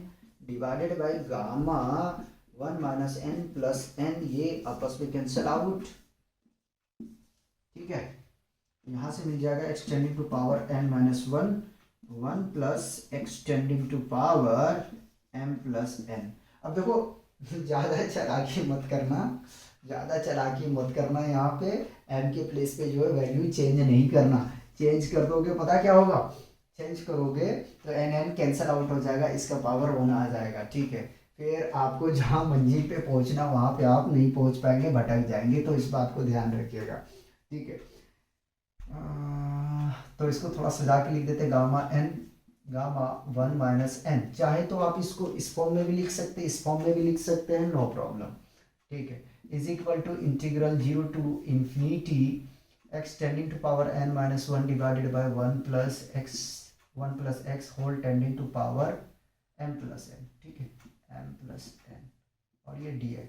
divided by gamma 1 minus n plus n, ये आपस में कैंसल आउट, ठीक है। यहाँ से मिल जाएगा x tending to power n minus 1 plus x tending to power m plus n। अब देखो ज़्यादा चालाकी मत करना, ज़्यादा चालाकी मत करना, यहाँ पे m के प्लेस पे जो है वैल्यू चेंज नहीं करना। चेंज कर दोगे पता क्या होगा, चेंज करोगे तो n कैंसल आउट हो जाएगा, इसका पावर 1 आ जाएगा, ठीक है। फिर आपको जहाँ मंजिल पे पहुँचना वहाँ पे आप नहीं पहुँच पाएंगे, भटक जाएंगे, तो इस बात को ध्यान रखिएगा, ठीक है। तो इसको थोड़ा सजा के लिख देते, gamma n, gamma 1 minus n। चाहे तो आप इसको इस फॉर्म में भी लिख सकते हैं, इस फॉर्म में भी लिख सकते हैं, नो प्रॉब्लम, ठीक है। Is equal to integral 0 to infinity x tending to power n minus 1 divided by 1 plus x whole tending to power m plus n, ठीक है, m प्लस n, और ये dx।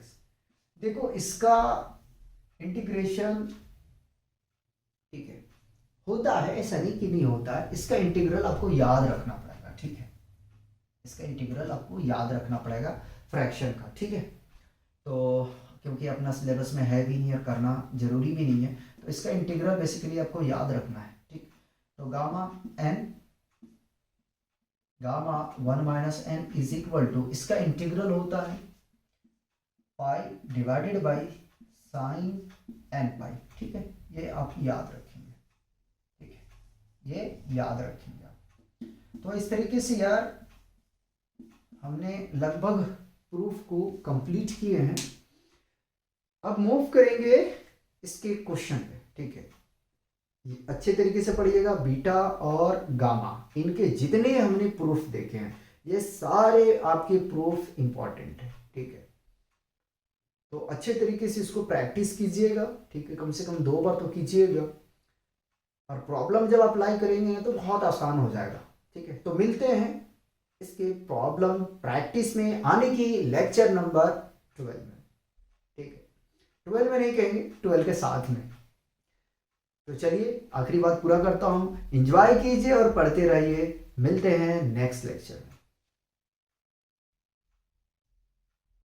देखो इसका इंटीग्रेशन, ठीक है, होता है, ऐसा नहीं कि नहीं होता है, इसका इंटीग्रल आपको याद रखना पड़ेगा, ठीक है, इसका इंटीग्रल आपको याद रखना पड़ेगा फ्रैक्शन का, ठीक है। तो क्योंकि अपना सिलेबस में है भी नहीं और करना जरूरी भी नहीं है, तो इसका इंटीग्रल बेसिकली आपको याद रखना है, ठीक। तो gamma 1 minus n is equal to, इसका इंटीग्रल होता है pi divided by sine n pi, ठीक है, ये आप याद रखेंगे, ठीक है, ये याद रखेंगे आप। तो इस तरीके से यार हमने लगभग प्रूफ को कंप्लीट किए हैं। अब मूव करेंगे इसके क्वेश्चन पे, ठीक है। अच्छे तरीके से पढ़िएगा, बीटा और गामा, इनके जितने हमने प्रूफ देखे हैं ये सारे आपके प्रूफ इंपॉर्टेंट है, ठीक है। तो अच्छे तरीके से इसको प्रैक्टिस कीजिएगा, ठीक है, कम से कम 2 बार तो कीजिएगा, और प्रॉब्लम जब अप्लाई करेंगे तो बहुत आसान हो जाएगा, ठीक है। तो मिलते हैं इसके प्रॉब्लम प्रैक्टिस में आने की लेक्चर नंबर 12 में, ठीक है, 12 में नहीं कहेंगे, 12 के साथ में। तो चलिए आखिरी बात पूरा करता हूँ, एंजॉय कीजिए और पढ़ते रहिए, मिलते हैं नेक्स्ट लेक्चर में।